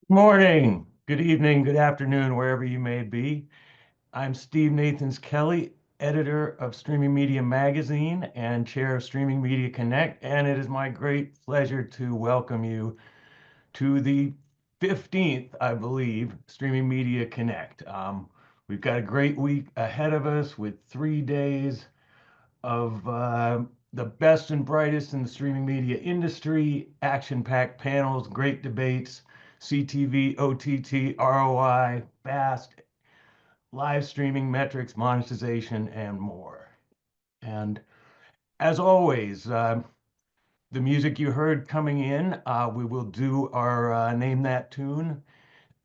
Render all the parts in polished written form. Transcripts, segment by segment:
Morning, good evening, good afternoon, wherever you may be. I'm Steve Nathans Kelly, editor of Streaming Media Magazine and chair of Streaming Media Connect, and it is my great pleasure to welcome you to the 15th, I believe, Streaming Media Connect. We've got a great week ahead of us with 3 days of the best and brightest in the streaming media industry, action-packed panels, great debates, CTV, OTT, ROI, fast, live streaming metrics, monetization, and more. And as always, the music you heard coming in, we will do our Name That Tune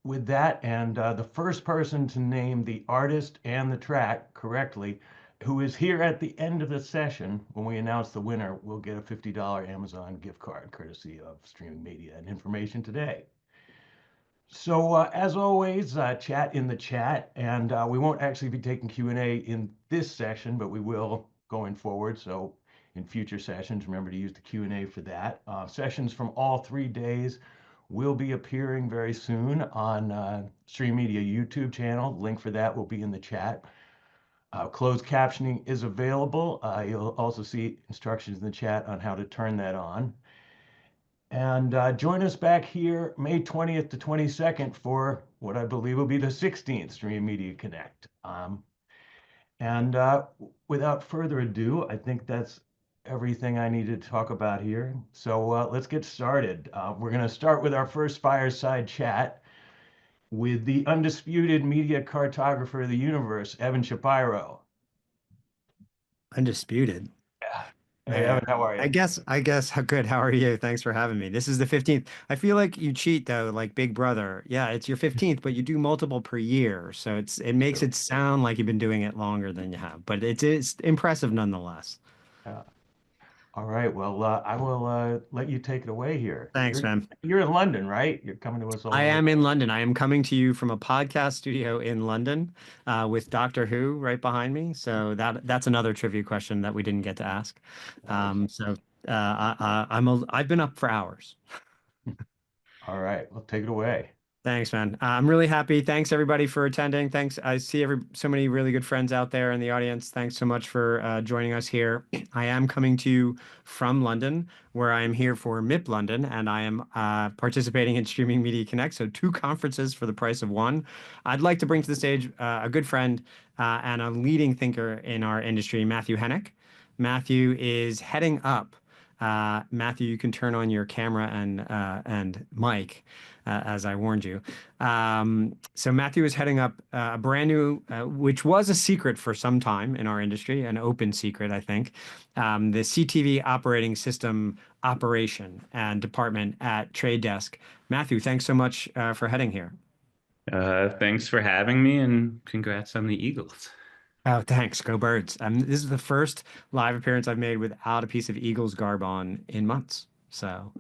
with that. And the first person to name the artist and the track correctly, who is here at the end of the session when we announce the winner, will get a $50 Amazon gift card courtesy of Streaming Media and Information Today. So as always, chat in the chat, and we won't actually be taking Q&A in this session, but we will going forward. So in future sessions, remember to use the Q&A for that. Sessions from all 3 days will be appearing very soon on Stream Media YouTube channel. Link for that will be in the chat. Closed captioning is available. You'll also see instructions in the chat on how to turn that on. And join us back here May 20th to 22nd for what I believe will be the 16th Stream Media Connect. And without further ado, I think that's everything I needed to talk about here. So let's get started. We're going to start with our first fireside chat with the undisputed media cartographer of the universe, Evan Shapiro. Undisputed. Hey, Evan, how are I you? guess, I guess, how good. How are you? Thanks for having me. This is the 15th. I feel like you cheat though, like Big Brother. Yeah, it's your 15th, but you do multiple per year. So it makes True. it sound like you've been doing it longer than you have, but it's impressive nonetheless. Yeah. All right. Well, I will let you take it away here. Thanks, You're man. you're in London, right? You're coming to us all I the way. am in London. I am coming to you from a podcast studio in London, with Doctor Who right behind me. So that's another trivia question that we didn't get to ask. Nice. I've been up for hours. All right. Well, take it away. Thanks, man. I'm really happy. Thanks everybody for attending. Thanks. I see so many really good friends out there in the audience. Thanks so much for joining us here. I am coming to you from London, where I am here for MIP London, and I am participating in Streaming Media Connect. So two conferences for the price of one. I'd like to bring to the stage a good friend and a leading thinker in our industry, Matthew Henick. Matthew is heading up. Matthew, you can turn on your camera and mic, as I warned you. So Matthew is heading up a brand new, which was a secret for some time in our industry, an open secret, I think, the CTV operating system operation and department at Trade Desk. Matthew, thanks so much for heading here. Thanks for having me and congrats on the Eagles. Oh, thanks. Go Birds. This is the first live appearance I've made without a piece of Eagles garb on in months. So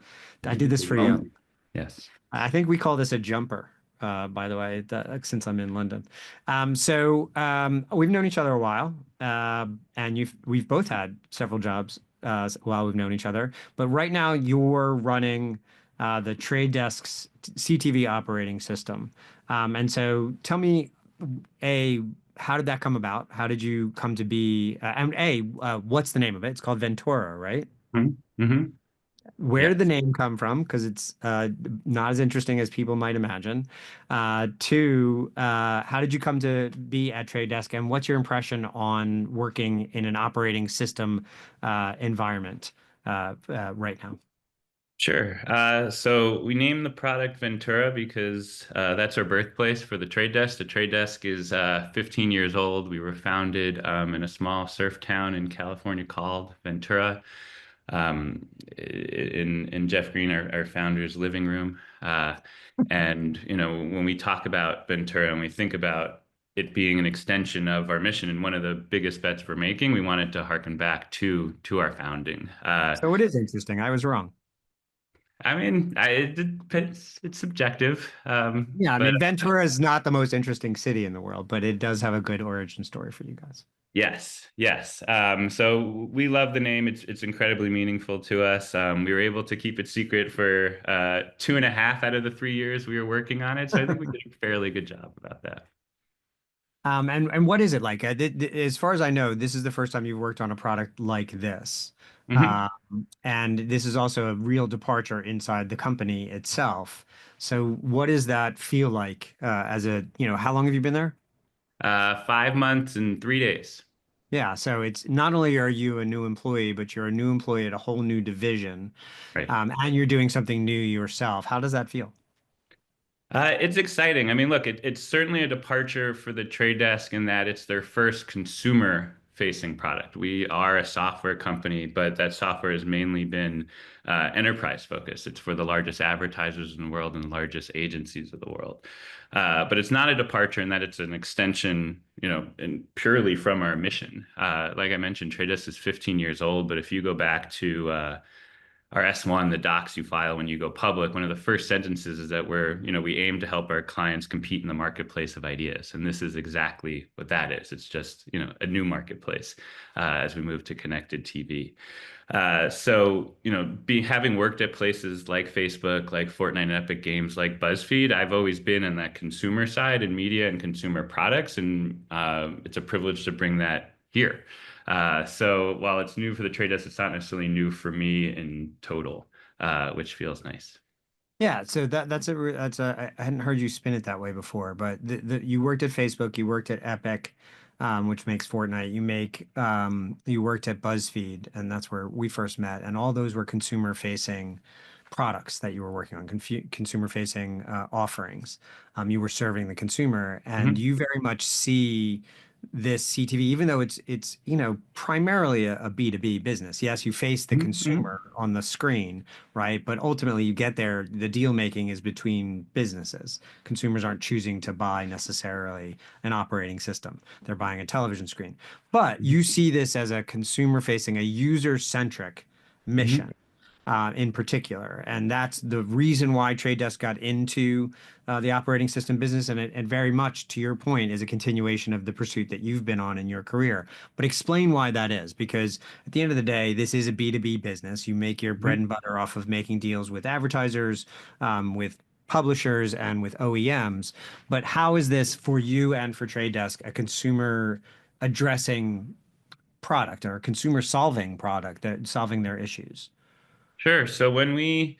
I did this for you. Yes. I think we call this a jumper, by the way, since I'm in London. We've known each other a while, and we've both had several jobs while we've known each other. But right now, you're running the Trade Desk's CTV operating system. And so, tell me, how did that come about? How did you come to be? What's the name of it? It's called Ventura, right? Mm-hmm. Where did the Yes. name come from? Because it's not as interesting as people might imagine. Two, how did you come to be at Trade Desk, and what's your impression on working in an operating system environment right now? Sure. So we named the product Ventura because that's our birthplace for the Trade Desk. The Trade Desk is 15 years old. We were founded in a small surf town in California called Ventura, in Jeff Green, our founder's living room. And when we talk about Ventura and we think about it being an extension of our mission and one of the biggest bets we're making, we wanted to harken back to our founding. So it is interesting. I was wrong. I mean, it's subjective. Yeah, I But mean, Ventura is not the most interesting city in the world, but it does have a good origin story for you guys. yes, yes. So we love the name. It's incredibly meaningful to us. We were able to keep it secret for 2.5 out of the 3 years we were working on it. So I think we did a fairly good job about that. And what is it like? As far as I know, this is the first time you've worked on a product like this. Hmm. And this is also a real departure inside the company itself. So what does that feel like as how long have you been there? 5 months and 3 days. Yeah, so it's not only are you a new employee, but you're a new employee at a whole new division, Right. and you're doing something new yourself. How does that feel? It's exciting. I mean, look, it's certainly a departure for the trade desk in that it's their first consumer-facing product. We are a software company, but that software has mainly been enterprise focused. It's for the largest advertisers in the world and the largest agencies of the world. But it's not a departure in that it's an extension, and purely from our mission. Like I mentioned, Trade Desk is 15 years old, but if you go back to our S1, the docs you file when you go public, one of the first sentences is that we aim to help our clients compete in the marketplace of ideas. And this is exactly what that is. It's just, a new marketplace as we move to connected TV. So, having worked at places like Facebook, like Fortnite and Epic Games, like BuzzFeed, I've always been in that consumer side in media and consumer products. And it's a privilege to bring that here. So while it's new for the trade desk, it's not necessarily new for me in total, which feels nice. Yeah, so I hadn't heard you spin it that way before, but you worked at Facebook, you worked at Epic, which makes Fortnite. You worked at BuzzFeed, and that's where we first met. And all those were consumer-facing products that you were working on, consumer-facing offerings. You were serving the consumer, and Hmm. you very much see this CTV, even though it's primarily a B2B business. Yes, you face the Hmm. consumer on the screen, right? But ultimately, you get there, the deal making is between businesses. Consumers aren't choosing to buy necessarily an operating system, they're buying a television screen. But you see this as a consumer facing, a user centric Hmm. mission. In particular. And that's the reason why Trade Desk got into the operating system business. And it very much, to your point, is a continuation of the pursuit that you've been on in your career. But explain why that is, because at the end of the day, this is a B2B business. You make your bread Hmm. and butter off of making deals with advertisers, with publishers, and with OEMs. But how is this for you and for Trade Desk a consumer addressing product or a consumer solving product that solving their issues? Sure. So when we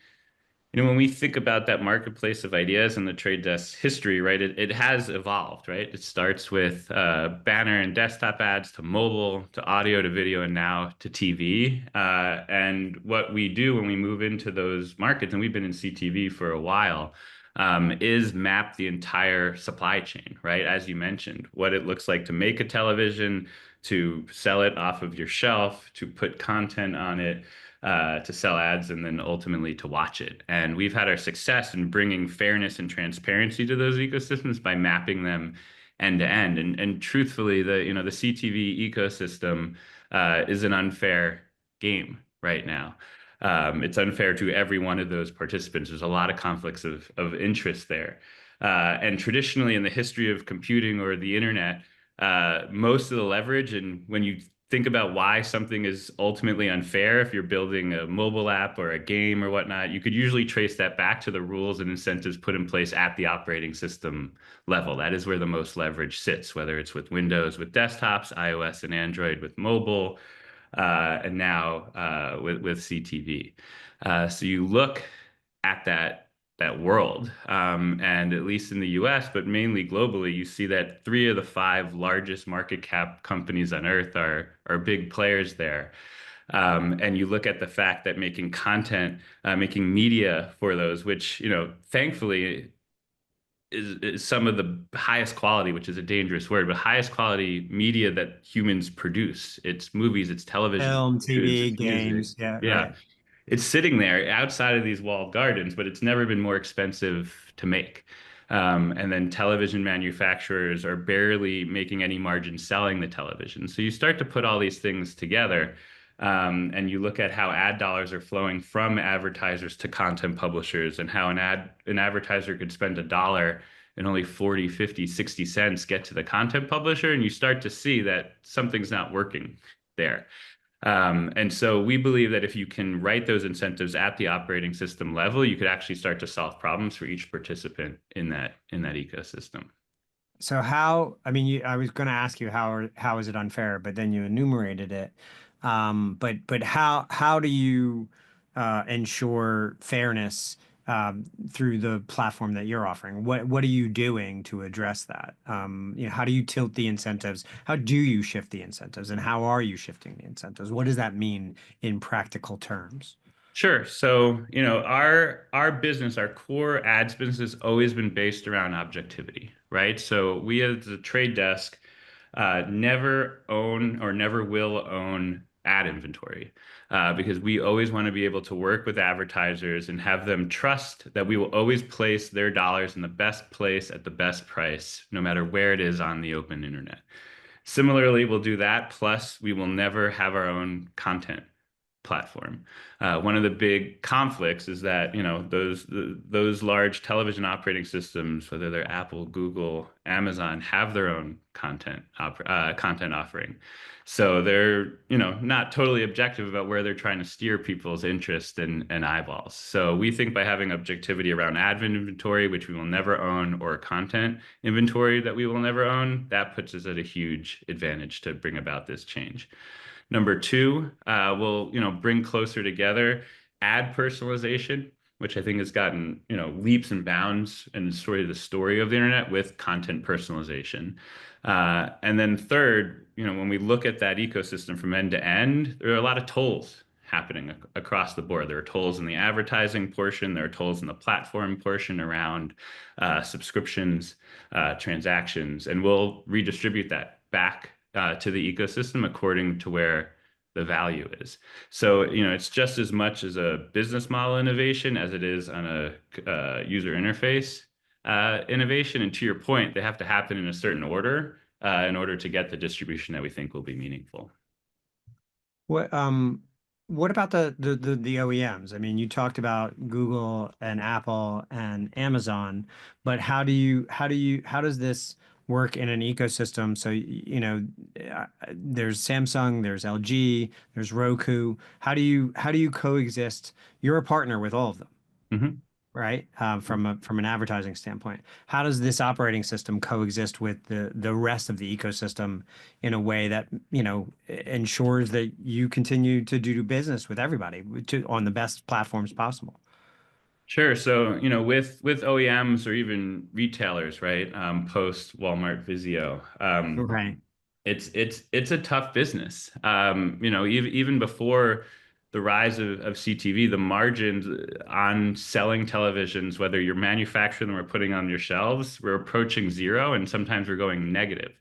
think about that marketplace of ideas and the trade desk history, right, it has evolved, right? It starts with banner and desktop ads to mobile to audio to video and now to TV. And what we do when we move into those markets, and we've been in CTV for a while, is map the entire supply chain, right? As you mentioned, what it looks like to make a television, to sell it off of your shelf, to put content on it, to sell ads and then ultimately to watch it. And we've had our success in bringing fairness and transparency to those ecosystems by mapping them end to end. And truthfully, the CTV ecosystem is an unfair game right now. It's unfair to every one of those participants. There's a lot of conflicts of interest there. And traditionally, in the history of computing or the internet, most of the leverage, and when you think about why something is ultimately unfair, if you're building a mobile app or a game or whatnot, you could usually trace that back to the rules and incentives put in place at the operating system level. That is where the most leverage sits, whether it's with Windows, with desktops, iOS and Android with mobile, and now with CTV. So you look at that world, and at least in the U.S., but mainly globally, you see that three of the five largest market cap companies on Earth are big players there. And you look at the fact that making content, making media for those, which thankfully is some of the highest quality, which is a dangerous word, but highest quality media that humans produce. It's movies, it's television, Film, it's news, TV, it's music. games. Yeah, Yeah. right. It's sitting there outside of these walled gardens, but it's never been more expensive to make. And then television manufacturers are barely making any margin selling the television. So you start to put all these things together. And you look at how ad dollars are flowing from advertisers to content publishers, and how an advertiser could spend $1 and only 40, 50, 60 cents get to the content publisher, and you start to see that something's not working there. And so we believe that if you can write those incentives at the operating system level, you could actually start to solve problems for each participant in that ecosystem. So I mean, I was going to ask you how is it unfair, but then you enumerated it. But how do you ensure fairness through the platform that you're offering? What are you doing to address that? How do you tilt the incentives? How do you shift the incentives, and how are you shifting the incentives? What does that mean in practical terms? Sure. So, our business, our core ads business has always been based around objectivity, right? So we as a trade desk never own or never will own ad inventory because we always want to be able to work with advertisers and have them trust that we will always place their dollars in the best place at the best price, no matter where it is on the open internet. Similarly, we'll do that. Plus, we will never have our own content platform. One of the big conflicts is that those large television operating systems, whether they're Apple, Google, Amazon, have their own content offering. So they're not totally objective about where they're trying to steer people's interest and eyeballs. So we think by having objectivity around ad inventory, which we will never own, or content inventory that we will never own, that puts us at a huge advantage to bring about this change. Number two, we'll bring closer together ad personalization, which I think has gotten leaps and bounds in the story of the internet with content personalization. And then third, when we look at that ecosystem from end to end, there are a lot of tolls happening across the board. There are tolls in the advertising portion, there are tolls in the platform portion around subscriptions, transactions, and we'll redistribute that back to the ecosystem according to where the value is. So, it's just as much as a business model innovation as it is on a user interface innovation. And to your point, they have to happen in a certain order in order to get the distribution that we think will be meaningful. What what about the OEMs? I mean, you talked about Google and Apple and Amazon, but how does this work in an ecosystem? So, there's Samsung, there's LG, there's Roku. How do you coexist? You're a partner with all of them, Mhm. right? From an advertising standpoint, how does this operating system coexist with the rest of the ecosystem in a way that ensures that you continue to do business with everybody on the best platforms possible? Sure. So, with OEMs or even retailers, right? Post Walmart, Vizio, Right. it's a tough business. Even before the rise of CTV, the margins on selling televisions, whether you're manufacturing them or putting on your shelves, we're approaching zero, and sometimes we're going negative.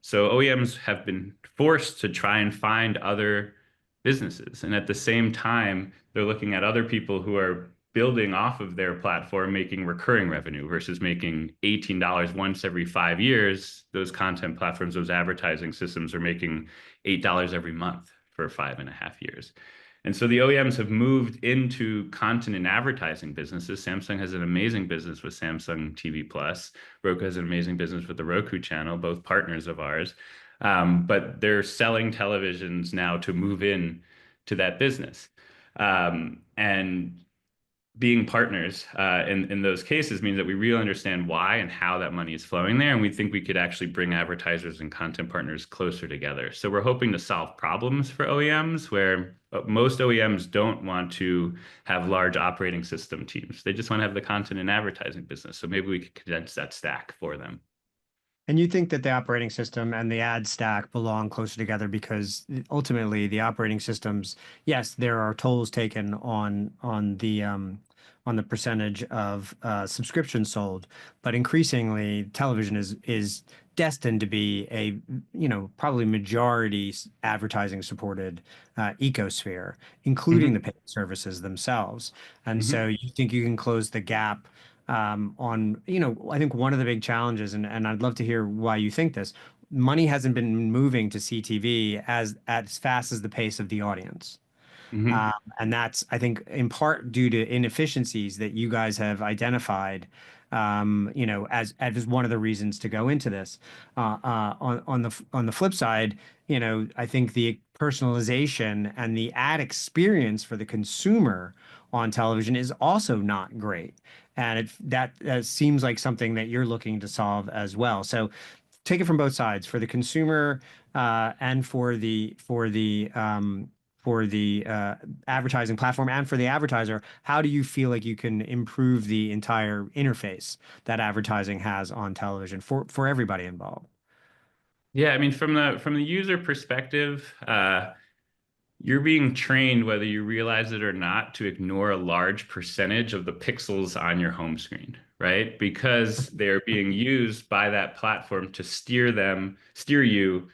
So OEMs have been forced to try and find other businesses, and at the same time, they're looking at other people who are building off of their platform, making recurring revenue versus making $18 once every 5 years. Those content platforms, those advertising systems are making $8 every month for 5.5 years. And so the OEMs have moved into content and advertising businesses. Samsung has an amazing business with Samsung TV Plus. Roku has an amazing business with the Roku channel, both partners of ours. But they're selling televisions now to move in to that business. And being partners in those cases means that we really understand why and how that money is flowing there. And we think we could actually bring advertisers and content partners closer together. So we're hoping to solve problems for OEMs where most OEMs don't want to have large operating system teams. They just want to have the content and advertising business. So maybe we could condense that stack for them. And you think that the operating system and the ad stack belong closer together because ultimately the operating systems, yes, there are tolls taken on the percentage of subscriptions sold, but increasingly television is destined to be a probably majority advertising supported ecosphere, including the Hmm. paid services themselves. And so Hmm. you think you can close the gap on, I think one of the big challenges, and I'd love to hear why you think this, money hasn't been moving to CTV as fast as the pace of the audience. Hmm. And that's, I think, in part due to inefficiencies that you guys have identified, as one of the reasons to go into this. On the flip side, I think the personalization and the ad experience for the consumer on television is also not great. And that seems like something that you're looking to solve as well. So take it from both sides for the consumer and for the advertising platform and for the advertiser. How do you feel like you can improve the entire interface that advertising has on television for everybody involved? Yeah, I mean, from the user perspective, you're being trained, whether you realize it or not, to ignore a large percentage of the pixels on your home screen, right? Because they're being used by that platform to steer you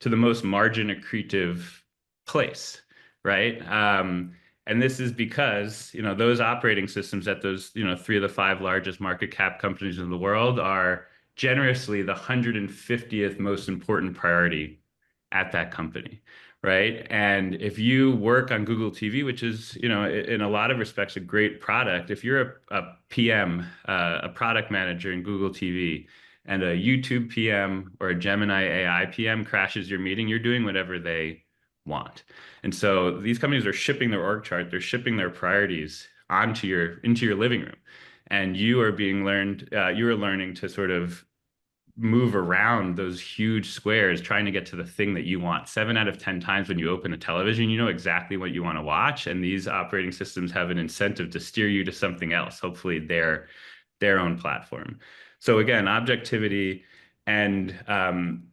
to the most margin accretive place, right? And this is because, those operating systems at those, three of the five largest market cap companies in the world are generously the 150th most important priority at that company, right? And if you work on Google TV, which is, in a lot of respects, a great product, if you're a PM, a product manager in Google TV, and a YouTube PM or a Gemini AI PM crashes your meeting, you're doing whatever they want. And so these companies are shipping their org chart, they're shipping their priorities into your living room. And you are learning to sort of move around those huge squares trying to get to the thing that you want. 7 out of 10 times when you open a television, you know exactly what you want to watch. And these operating systems have an incentive to steer you to something else, hopefully their own platform. So again, objectivity and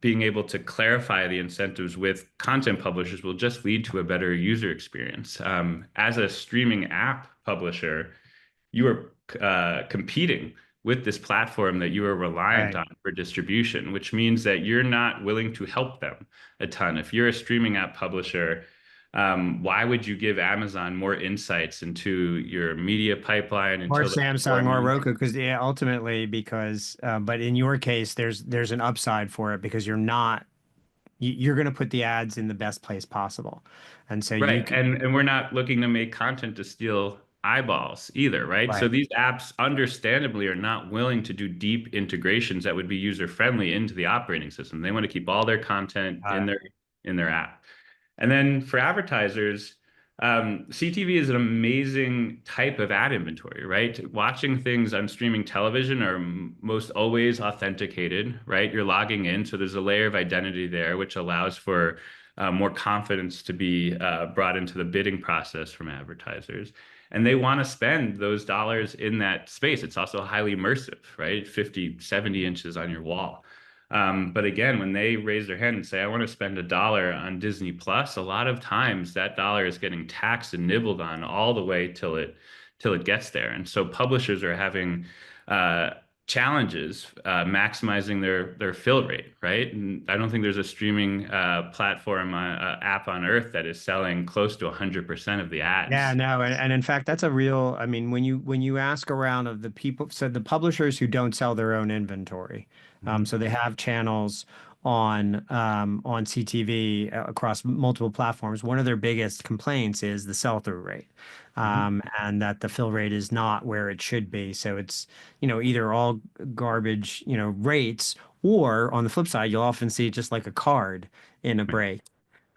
being able to clarify the incentives with content publishers will just lead to a better user experience. As a streaming app publisher, you are competing with this platform that you are reliant Right. on for distribution, which means that you're not willing to help them a ton. If you're a streaming app publisher, why would you give Amazon more insights into your media pipeline Or until the Samsung or performance? Roku, because yeah, ultimately, but in your case, there's an upside for it because you're going to put the ads in the best place possible, and so you Right. can. And we're not looking to make content to steal eyeballs either, right? So Right. these apps understandably are not willing to do deep integrations that would be user friendly into the operating system. They want to keep all their content Uh, in their app. And then for advertisers, CTV is an amazing type of ad inventory, right? Watching things on streaming television are most always authenticated, right? You're logging in, so there's a layer of identity there, which allows for more confidence to be brought into the bidding process from advertisers. And they want to spend those dollars in that space. It's also highly immersive, right? 50, 70 inches on your wall. But again, when they raise their hand and say, I want to spend $1 on Disney Plus, a lot of times that dollar is getting taxed and nibbled on all the way till it gets there. And so publishers are having uh, challenges maximizing their fill rate, right? And I don't think there's a streaming platform app on earth that is selling close to 100% of the Yeah, ads. no, and in fact, that's a real. I mean, when you ask around of the people, so the publishers who don't sell their own inventory, Mhm. so they have channels on CTV across multiple platforms. One of their biggest complaints is the sell-through rate, Mhm. and that the fill rate is not where it should be. So it's either all garbage rates, or on the flip side, you'll often see just like a card in a break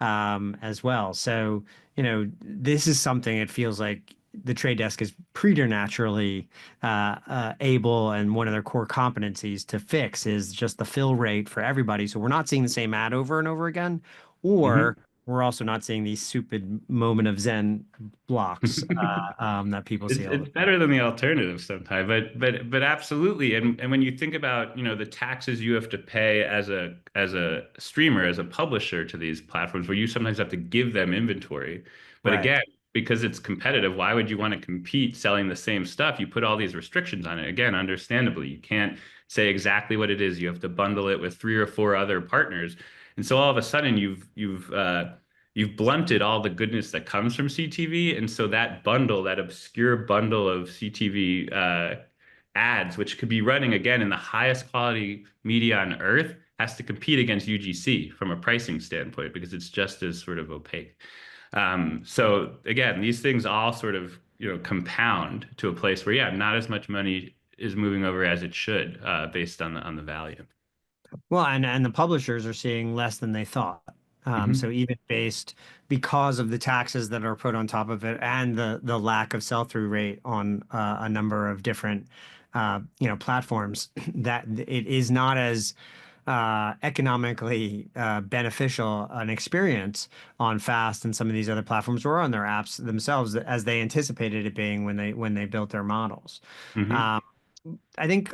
as well. So, this is something it feels like the trade desk is preternaturally able, and one of their core competencies to fix is just the fill rate for everybody. So we're not seeing the same ad over and over again, or we're also not seeing these stupid moment of Zen blocks Mhm. that people see It's all the it's better than the alternative sometimes, but absolutely. And when you think about, the taxes you have to pay as a streamer, as a publisher to these platforms, where you sometimes have to give them inventory. But right. again, because it's competitive, why would you want to compete selling the same stuff? You put all these restrictions on it. Again, understandably, you can't say exactly what it is. You have to bundle it with three or four other partners. And so all of a sudden you've blunted all the goodness that comes from CTV. And so that bundle, that obscure bundle of CTV ads, which could be running again in the highest quality media on earth, has to compete against UGC from a pricing standpoint because it's just as sort of opaque. So again, these things all sort of, compound to a place where, yeah, not as much money is moving over as it should, based on the value. Well, and the publishers are seeing less than they thought. So Hmm. even based because of the taxes that are put on top of it and the lack of sell-through rate on a number of different platforms, that it is not as economically beneficial an experience on Fast and some of these other platforms or on their apps themselves as they anticipated it being when they built their models. Hmm. Um, I think,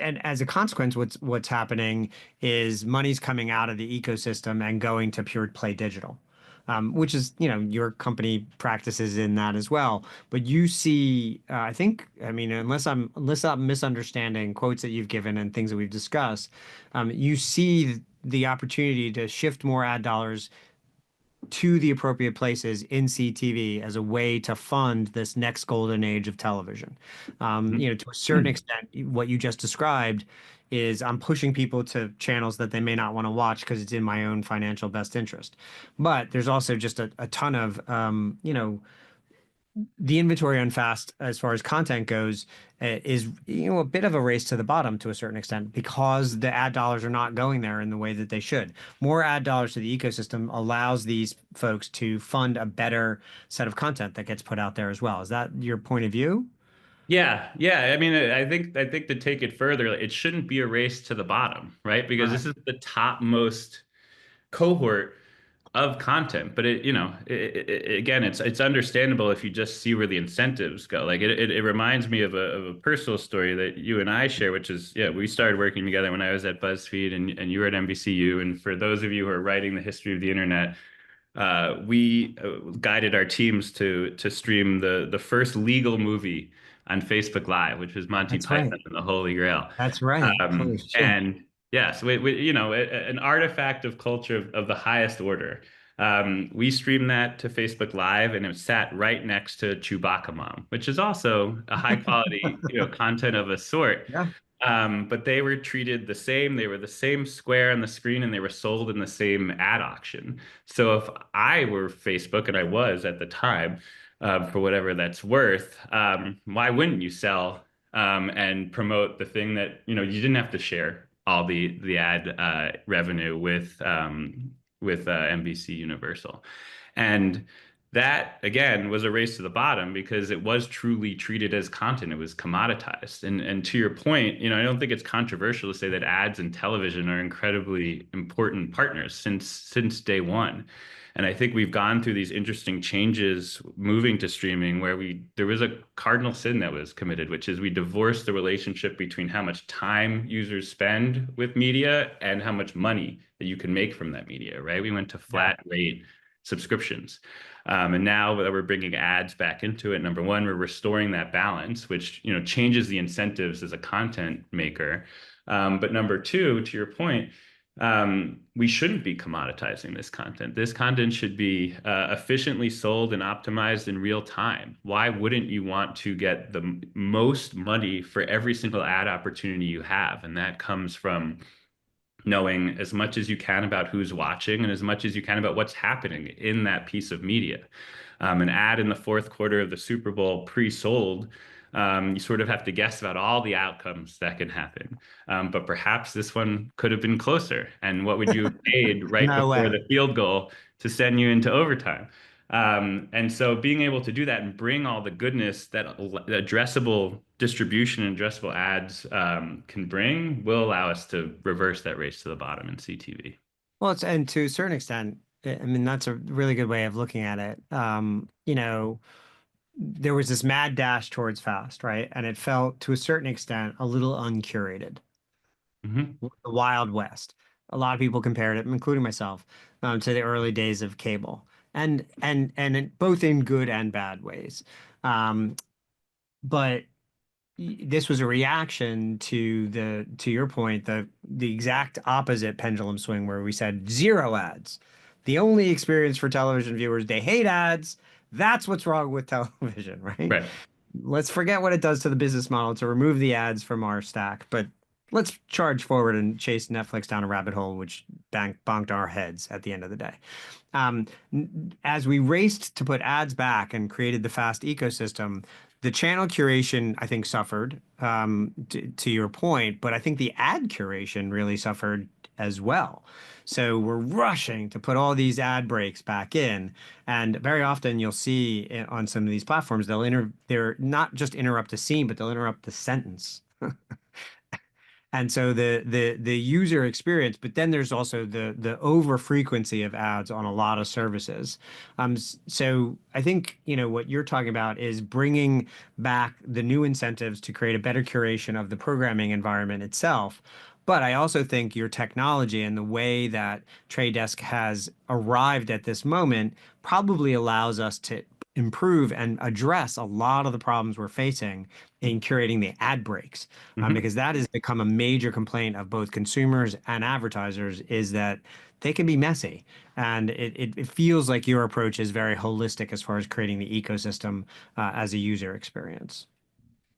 and as a consequence, what's happening is money's coming out of the ecosystem and going to pure play digital, which is, your company practices in that as well. But you see, I think, I mean, unless I'm misunderstanding quotes that you've given and things that we've discussed, you see the opportunity to shift more ad dollars to the appropriate places in CTV as a way to fund this next golden age of television. To a certain extent, what you just described is I'm pushing people to channels that they may not want to watch because it's in my own financial best interest. But there's also just a ton of, the inventory on Fast as far as content goes is a bit of a race to the bottom to a certain extent because the ad dollars are not going there in the way that they should. More ad dollars to the ecosystem allows these folks to fund a better set of content that gets put out there as well. Is that your point of view? Yeah, yeah. I mean, I think to take it further, it shouldn't be a race to the bottom, right? Because Right. this is the topmost cohort of content. But again, it's understandable if you just see where the incentives go. Like it reminds me of a personal story that you and I share, which is, yeah, we started working together when I was at BuzzFeed and you were at NBCU. And for those of you who are writing the history of the internet, we guided our teams to stream the first legal movie on Facebook Live, which was Monty That's right. Python and the Holy Grail. That's right. Holy shit. And yes, an artifact of culture of the highest order. We streamed that to Facebook Live, and it sat right next to Chewbacca Mom, which is also a high quality, content of a sort. Yeah. But they were treated the same. They were the same square on the screen, and they were sold in the same ad auction. So if I were Facebook, and I was at the time, for whatever that's worth, why wouldn't you sell and promote the thing that you didn't have to share all the ad revenue with NBC Universal, and that again was a race to the bottom because it was truly treated as content. It was commoditized. And to your point, I don't think it's controversial to say that ads and television are incredibly important partners since day one. And I think we've gone through these interesting changes moving to streaming where there was a cardinal sin that was committed, which is we divorced the relationship between how much time users spend with media and how much money that you can make from that media, right? We went to Yeah. flat rate subscriptions. And now that we're bringing ads back into it, number one, we're restoring that balance, which changes the incentives as a content maker. But number two, to your point, we shouldn't be commoditizing this content. This content should be efficiently sold and optimized in real time. Why wouldn't you want to get the most money for every single ad opportunity you have? And that comes from knowing as much as you can about who's watching and as much as you can about what's happening in that piece of media. An ad in the fourth quarter of the Super Bowl pre-sold, you sort of have to guess about all the outcomes that can happen. But perhaps this one could have been closer. And what would you have paid right No before way. the field goal to send you into overtime? And so being able to do that and bring all the goodness that addressable distribution and addressable ads can bring will allow us to reverse that race to the bottom in CTV. Well, and to a certain extent, I mean, that's a really good way of looking at it. There was this mad dash towards Fast, right? And it felt to a certain extent a little uncurated, Hmm. the Wild West. A lot of people compared it, including myself, to the early days of cable, both in good and bad ways. Um, but this was a reaction to to your point, the exact opposite pendulum swing where we said zero ads. The only experience for television viewers, they hate ads. That's what's wrong with television, right? Right. Let's forget what it does to the business model to remove the ads from our stack. But let's charge forward and chase Netflix down a rabbit hole, which bonked our heads at the end of the day. Um, as we raced to put ads back and created the fast ecosystem, the channel curation, I think, suffered, to your point, but I think the ad curation really suffered as well. So we're rushing to put all these ad breaks back in, and very often you'll see on some of these platforms they're not just interrupt a scene, but they'll interrupt the sentence. And so the user experience, but then there's also the over frequency of ads on a lot of services. So I think, what you're talking about is bringing back the new incentives to create a better curation of the programming environment itself. But I also think your technology and the way that Trade Desk has arrived at this moment probably allows us to improve and address a lot of the problems we're facing in curating the ad breaks, Hmm. because that has become a major complaint of both consumers and advertisers is that they can be messy. And it feels like your approach is very holistic as far as creating the ecosystem as a user experience.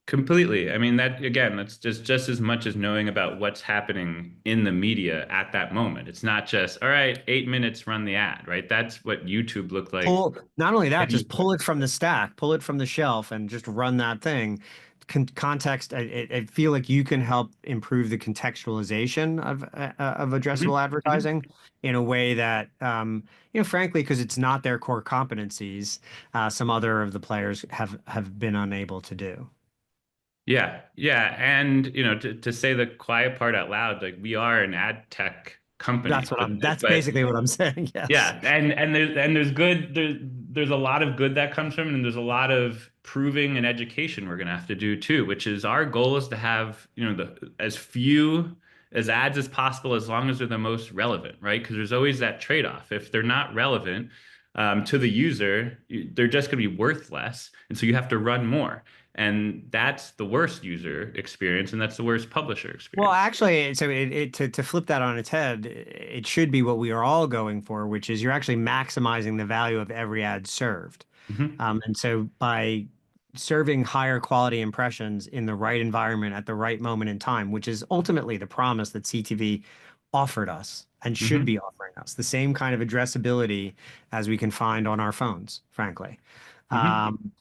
Completely. I mean, that again, that's just as much as knowing about what's happening in the media at that moment. It's not just, all right, 8 minutes, run the ad, right? That's what YouTube looked like Pull, not only that, 10 years just ago. pull it from the stack, pull it from the shelf, and just run that thing. Context, I feel like you can help improve the contextualization of Mhm. addressable Mhm. advertising in a way that, frankly, because it's not their core competencies, some other of the players have been unable to do. Yeah, yeah, and to say the quiet part out loud, like we are an ad tech company, That's but basically what I'm saying. Yes. yeah, and there's there's a lot of good that comes from it, and there's a lot of proving and education we're gonna have to do too, which is our goal is to have, the as few as ads as possible as long as they're the most relevant, right? Because there's always that trade-off. If they're not relevant to the user, they're just gonna be worth less, and so you have to run more. And that's the worst user experience, and that's the worst publisher Well, experience. actually, so to flip that on its head, it should be what we are all going for, which is you're actually maximizing the value of every ad served. Hmm. And so by serving higher quality impressions in the right environment at the right moment in time, which is ultimately the promise that CTV offered us and should Hmm. be offering us, the same kind of addressability as we can find on our phones, frankly. Hmm. Um,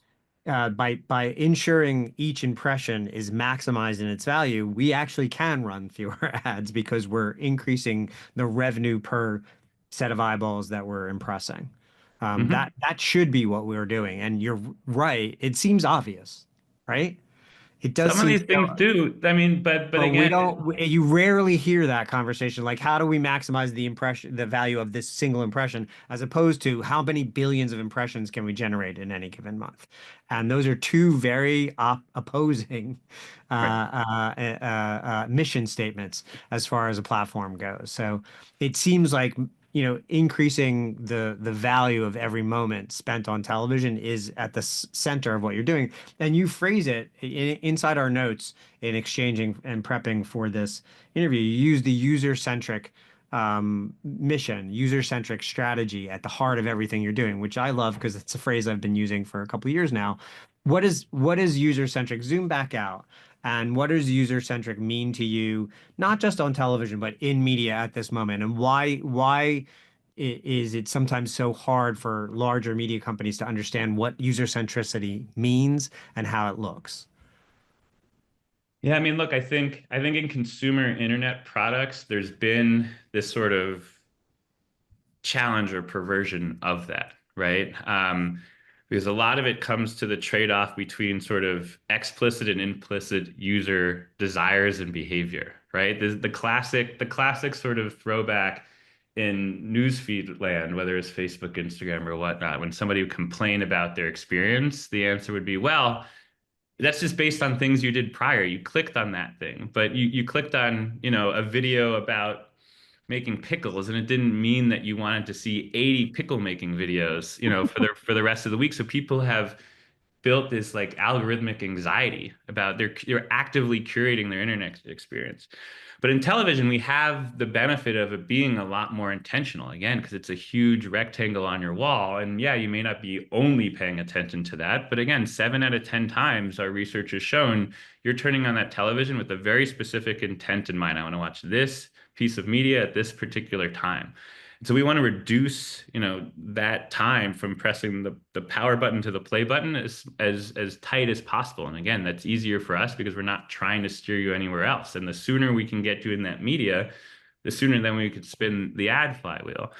by ensuring each impression is maximized in its value, we actually can run fewer ads because we're increasing the revenue per set of eyeballs that we're impressing. Hmm. That should be what we're doing. And you're right. It seems obvious, right? It does Some of seem these things do. I mean, but but we again, don't, you rarely hear that conversation. Like, how do we maximize the impression, the value of this single impression, as opposed to how many billions of impressions can we generate in any given month? And those are two very opposing right. mission statements as far as a platform goes. So it seems like, increasing the value of every moment spent on television is at the center of what you're doing. And you phrase it inside our notes in exchanging and prepping for this interview. You use the user-centric mission, user-centric strategy at the heart of everything you're doing, which I love because it's a phrase I've been using for a couple of years now. What is user-centric? Zoom back out. And what does user-centric mean to you, not just on television, but in media at this moment? And why is it sometimes so hard for larger media companies to understand what user centricity means and how it looks? Yeah, I mean, look, I think in consumer internet products, there's been this sort of challenge or perversion of that, right? Because a lot of it comes to the trade-off between sort of explicit and implicit user desires and behavior, right? The classic sort of throwback in newsfeed land, whether it's Facebook, Instagram, or whatnot, when somebody would complain about their experience, the answer would be, well, that's just based on things you did prior. You clicked on that thing, but you clicked on, a video about making pickles, and it didn't mean that you wanted to see 80 pickle making videos, for the rest of the week. So people have built this like algorithmic anxiety about they're actively curating their internet experience. But in television, we have the benefit of it being a lot more intentional, again, because it's a huge rectangle on your wall. And yeah, you may not be only paying attention to that. But again, 7 out of 10 times our research has shown you're turning on that television with a very specific intent in mind. I want to watch this piece of media at this particular time. So we want to reduce, that time from pressing the power button to the play button as tight as possible. And again, that's easier for us because we're not trying to steer you anywhere else. And the sooner we can get you in that media, the sooner then we could spin the ad flywheel.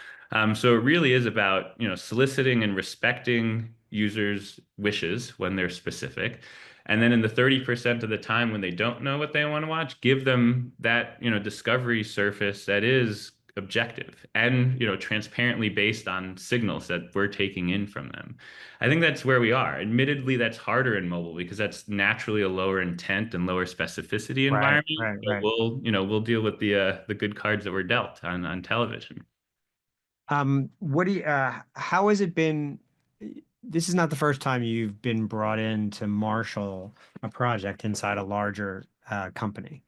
So it really is about, soliciting and respecting users' wishes when they're specific. And then in the 30% of the time when they don't know what they want to watch, give them that, discovery surface that is objective and transparently based on signals that we're taking in from them. I think that's where we are. Admittedly, that's harder in mobile because that's naturally a lower intent and lower specificity environment. But Right. we'll deal with the good cards that were dealt on television. What do you, how has it been? This is not the first time you've been brought in to marshal a project inside a larger company.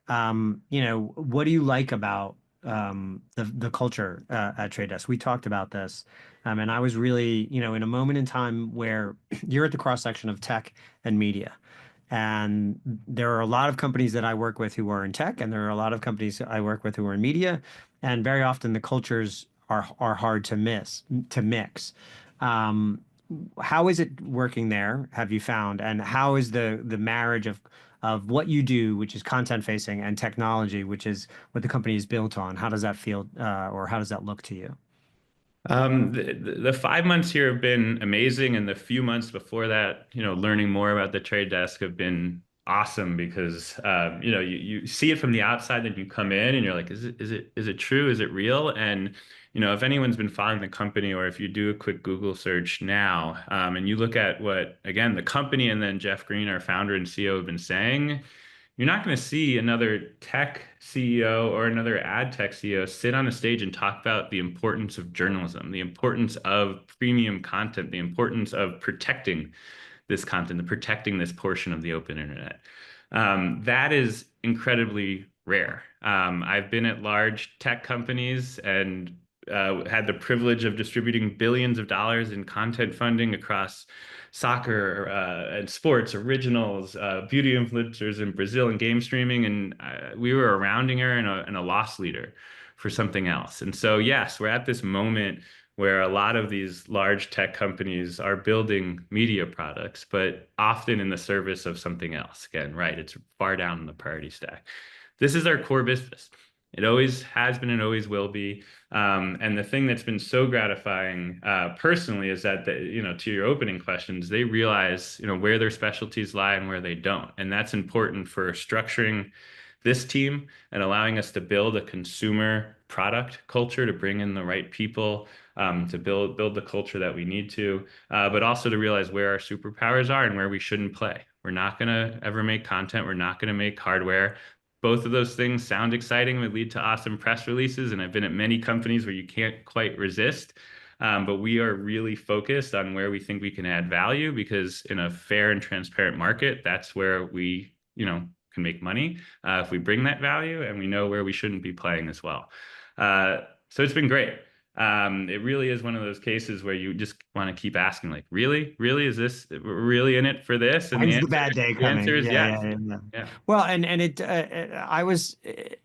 What do you like about the culture at Trade Desk? We talked about this, and I was really, in a moment in time where you're at the cross section of tech and media. And there are a lot of companies that I work with who are in tech, and there are a lot of companies I work with who are in media. And very often the cultures are hard to mix. Um, how is it working there, have you found? And how is the marriage of what you do, which is content facing, and technology, which is what the company is built on? How does that feel, or how does that look to you? The 5 months here have been amazing, and the few months before that, learning more about the trade desk have been awesome because you see it from the outside, then you come in and you're like, is it true? Is it real? And if anyone's been following the company, or if you do a quick Google search now, and you look at what again the company and then Jeff Green, our founder and CEO, have been saying, you're not going to see another tech CEO or another ad tech CEO sit on a stage and talk about the importance of journalism, the importance of premium content, the importance of protecting this content, the protecting this portion of the open internet. That is incredibly rare. I've been at large tech companies and had the privilege of distributing billions of dollars in content funding across soccer and sports, originals, beauty influencers in Brazil, and game streaming. And we were a rounding error and a loss leader for something else. And so, yes, we're at this moment where a lot of these large tech companies are building media products, but often in the service of something else. Again, right, it's far down in the priority stack. This is our core business. It always has been and always will be. And the thing that's been so gratifying personally is that, to your opening questions, they realize, where their specialties lie and where they don't. And that's important for structuring this team and allowing us to build a consumer product culture, to bring in the right people, to build the culture that we need to, but also to realize where our superpowers are and where we shouldn't play. We're not going to ever make content. We're not going to make hardware. Both of those things sound exciting, would lead to awesome press releases. And I've been at many companies where you can't quite resist. But we are really focused on where we think we can add value, because in a fair and transparent market, that's where we, can make money if we bring that value, and we know where we shouldn't be playing as well. So it's been great. It really is one of those cases where you just want to keep asking, like, really, is this really in it for this? And When's the bad day the answer coming? is yes. Yeah. Well, and I was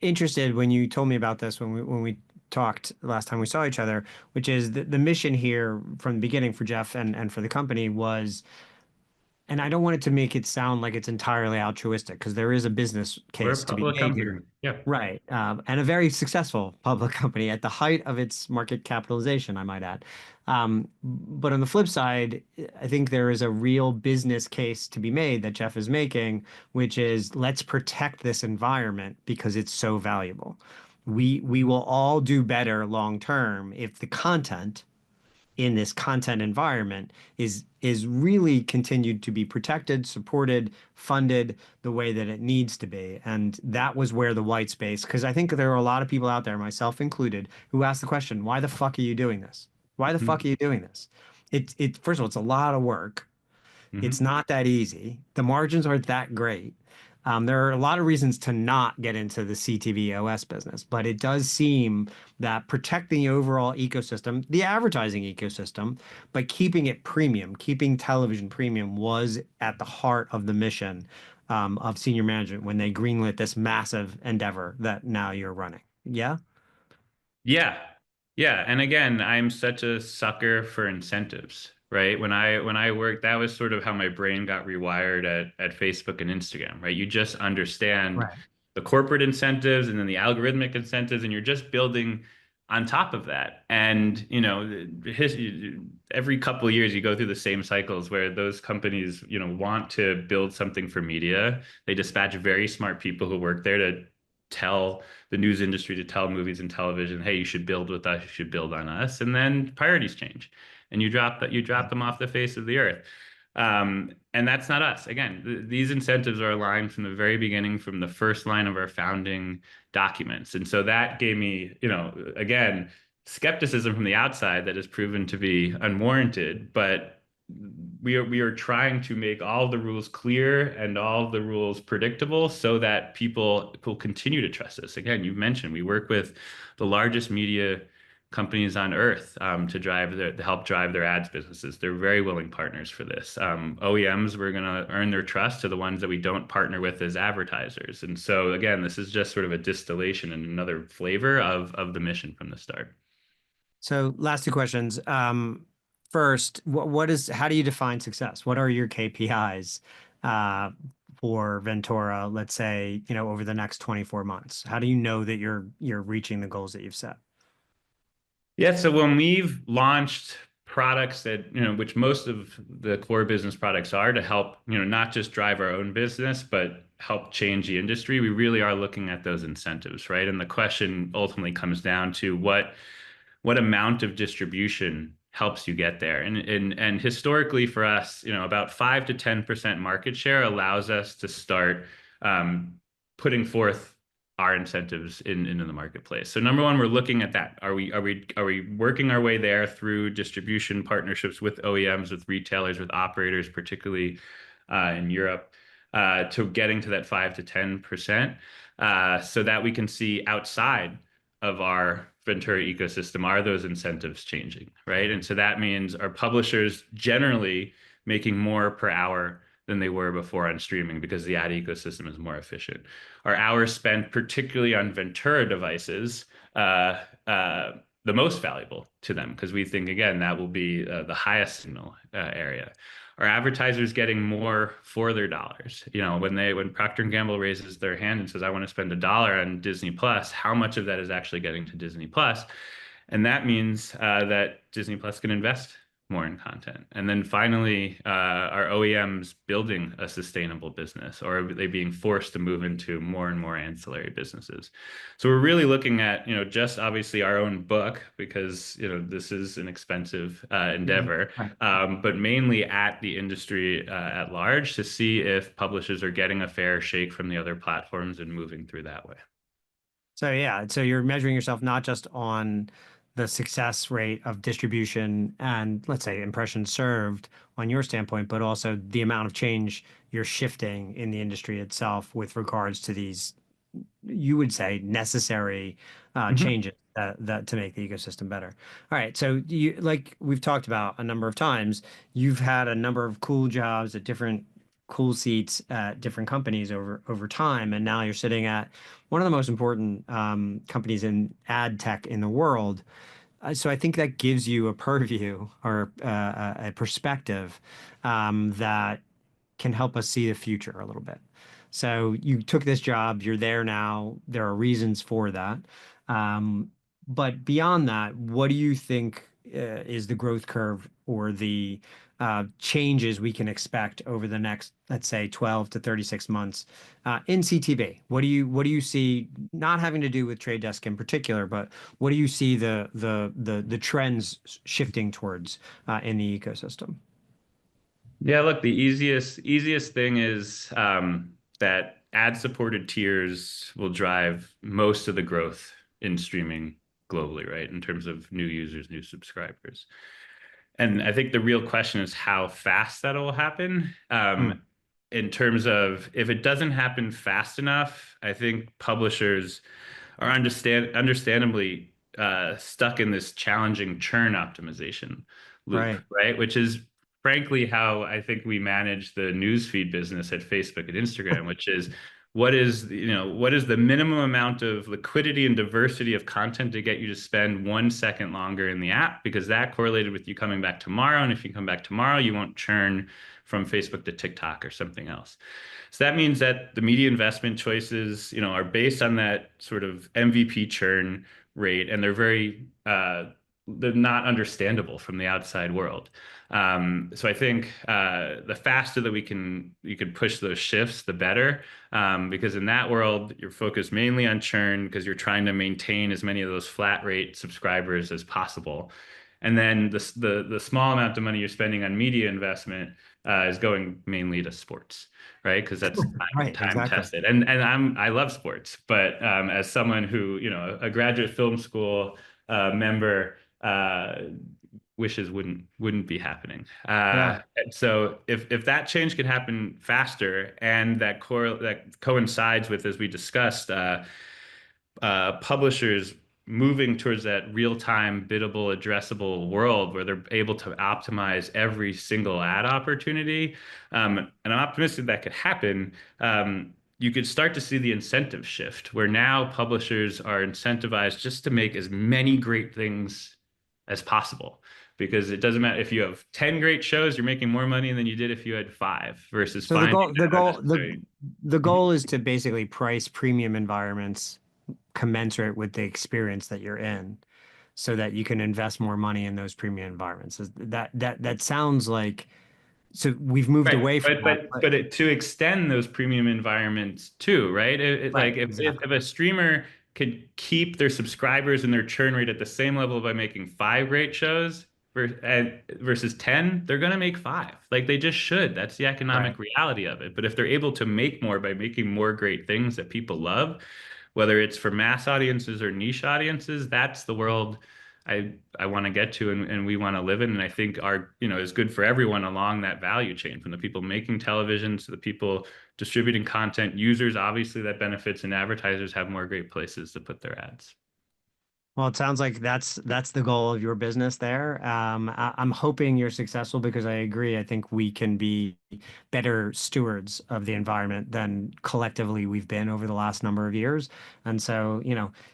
interested when you told me about this when we talked last time we saw each other, which is the mission here from the beginning for Jeff and for the company was. And I don't want it to make it sound like it's entirely altruistic, because there is a business We're a case to be public made company. here. Yeah. Right. And a very successful public company at the height of its market capitalization, I might add. But on the flip side, I think there is a real business case to be made that Jeff is making, which is, let's protect this environment because it's so valuable. We will all do better long term if the content in this content environment is really continued to be protected, supported, funded the way that it needs to be. And that was where the white space, because I think there are a lot of people out there, myself included, who ask the question, why the fuck are you doing this? Why the fuck are you doing this? First of all, it's a lot of work. It's not that easy. The margins aren't that great. There are a lot of reasons to not get into the CTV OS business, but it does seem that protecting the overall ecosystem, the advertising ecosystem, but keeping it premium, keeping television premium was at the heart of the mission of senior management when they greenlit this massive endeavor that now you're running. Yeah? Yeah. Yeah. And again, I'm such a sucker for incentives, right? When I worked, that was sort of how my brain got rewired at Facebook and Instagram, right? You just understand Right. the corporate incentives and then the algorithmic incentives, and you're just building on top of that. And every couple of years you go through the same cycles where those companies, want to build something for media. They dispatch very smart people who work there to tell the news industry, to tell movies and television, hey, you should build with us, you should build on us. And then priorities change and you drop them off the face of the earth. And that's not us. Again, these incentives are aligned from the very beginning, from the first line of our founding documents. And so that gave me, again, skepticism from the outside that has proven to be unwarranted, but we are trying to make all the rules clear and all the rules predictable so that people will continue to trust us. Again, you mentioned we work with the largest media companies on earth to help drive their ads businesses. They're very willing partners for this. OEMs, we're going to earn their trust to the ones that we don't partner with as advertisers. And so again, this is just sort of a distillation and another flavor of the mission from the start. So last two questions. First, how do you define success? What are your KPIs for Ventura, let's say, over the next 24 months? How do you know that you're reaching the goals that you've set? Yeah, so when we've launched products that, which most of the core business products are to help, not just drive our own business, but help change the industry, we really are looking at those incentives, right? And the question ultimately comes down to what amount of distribution helps you get there. And historically for us, about 5 to 10% market share allows us to start putting forth our incentives into the marketplace. So number one, we're looking at that. Are we working our way there through distribution partnerships with OEMs, with retailers, with operators, particularly in Europe, to getting to that 5 to 10%, so that we can see outside of our Ventura ecosystem, are those incentives changing, right? And so that means our publishers generally making more per hour than they were before on streaming because the ad ecosystem is more efficient. Our hours spent, particularly on Ventura devices, the most valuable to them because we think, again, that will be the highest signal area. Our advertisers getting more for their dollars. When Procter & Gamble raises their hand and says, I want to spend $1 on Disney Plus, how much of that is actually getting to Disney Plus? And that means that Disney Plus can invest more in content. And then finally, are OEMs building a sustainable business, or are they being forced to move into more and more ancillary businesses? So we're really looking at, just obviously our own book because, this is an expensive endeavor, but mainly at the industry at large to see if publishers are getting a fair shake from the other platforms and moving through that way. So yeah, so you're measuring yourself not just on the success rate of distribution and let's say impressions served on your standpoint, but also the amount of change you're shifting in the industry itself with regards to these, you would say, necessary changes that to make the ecosystem better. All right, so like we've talked about a number of times, you've had a number of cool jobs at different cool seats at different companies over time, and now you're sitting at one of the most important companies in ad tech in the world. So I think that gives you a purview or a perspective that can help us see the future a little bit. So you took this job, you're there now. There are reasons for that. But beyond that, what do you think is the growth curve or the changes we can expect over the next, let's say, 12 to 36 months in CTV? What do you see, not having to do with Trade Desk in particular, but what do you see the trends shifting towards in the ecosystem? Yeah, look, the easiest thing is that ad-supported tiers will drive most of the growth in streaming globally, right? In terms of new users, new subscribers. And I think the real question is how fast that will happen. Mm, In terms of if it doesn't happen fast enough, I think publishers are understandably stuck in this challenging churn optimization loop, right. right? Which is frankly how I think we manage the newsfeed business at Facebook and Instagram, which is what is the minimum amount of liquidity and diversity of content to get you to spend 1 second longer in the app, because that correlated with you coming back tomorrow. And if you come back tomorrow, you won't churn from Facebook to TikTok or something else. So that means that the media investment choices, are based on that sort of MVP churn rate, and they're not understandable from the outside world. So I think the faster that you can push those shifts, the better, because in that world you're focused mainly on churn because you're trying to maintain as many of those flat rate subscribers as possible. And then the small amount of money you're spending on media investment is going mainly to sports, right? Because that's Right, time exactly. tested. And I love sports, but as someone who, a graduate film school member, wishes wouldn't be happening. Yeah. So if that change can happen faster, and that coincides with, as we discussed, publishers moving towards that real-time biddable addressable world where they're able to optimize every single ad opportunity, and I'm optimistic that could happen. You could start to see the incentive shift where now publishers are incentivized just to make as many great things as possible, because it doesn't matter if you have 10 great shows, you're making more money than you did if you had five, versus So the finding goal, the that goal, unnecessary. the goal is to basically price premium environments commensurate with the experience that you're in, so that you can invest more money in those premium environments. That sounds like, so we've moved Right, away from but that, but but but to extend those premium enversions too, right? right, Like exactly. if a streamer could keep their subscribers and their churn rate at the same level by making five great shows versus 10, they're gonna make five. Like they just should. That's the Right. economic reality of it. But if they're able to make more by making more great things that people love, whether it's for mass audiences or niche audiences, that's the world I want to get to, and we want to live in. And I think is good for everyone along that value chain, from the people making television to the people distributing content, users, obviously that benefits, and advertisers have more great places to put their ads. Well, it sounds like that's the goal of your business there. I'm hoping you're successful because I agree. I think we can be better stewards of the environment than collectively we've been over the last number of years. And so,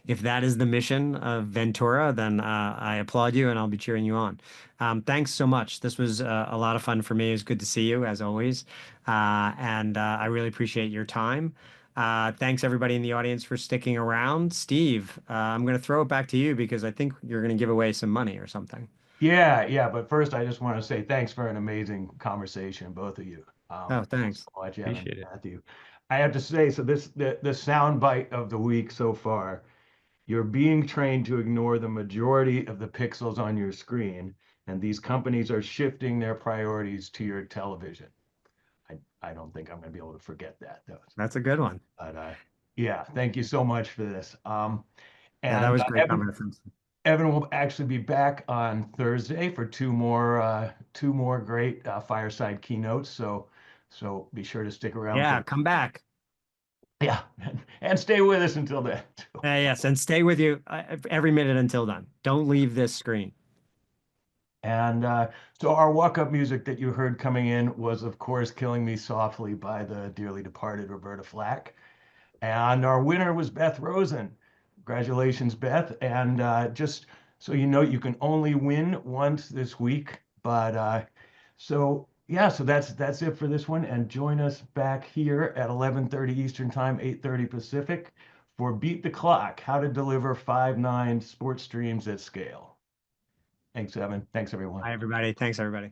if that is the mission of Ventura, then I applaud you and I'll be cheering you on. Thanks so much. This was a lot of fun for me. It was good to see you as always. And I really appreciate your time. Thanks everybody in the audience for sticking around. Steve, I'm going to throw it back to you because I think you're going to give away some money or something. Yeah. But first, I just want to say thanks for an amazing conversation, both of you. Oh, Thanks thanks. so much, Evan, Appreciate it. Matthew. I have to say, so the sound bite of the week so far. You're being trained to ignore the majority of the pixels on your screen, and these companies are shifting their priorities to your television. I don't think I'm going to be able to forget that, though. That's a good one. But yeah, thank you so much for this. Yeah, that And was great conversation. Evan will actually be back on Thursday for two more great fireside keynotes. So be sure to stick around for Yeah, come back. yeah, and stay with us until then. Yes, and stay with you every minute until then. Don't leave this screen. And so our walk-up music that you heard coming in was, of course, Killing Me Softly by the dearly departed Roberta Flack. And our winner was Beth Rosen. Congratulations, Beth. And just so you know, you can only win once this week. But so yeah, so that's it for this one. And join us back here at 11:30 Eastern Time, 8:30 Pacific for Beat the Clock: How to Deliver 5/9 Sports Streams at Scale. Thanks, Evan. Thanks, everyone. Bye, everybody. Thanks, everybody.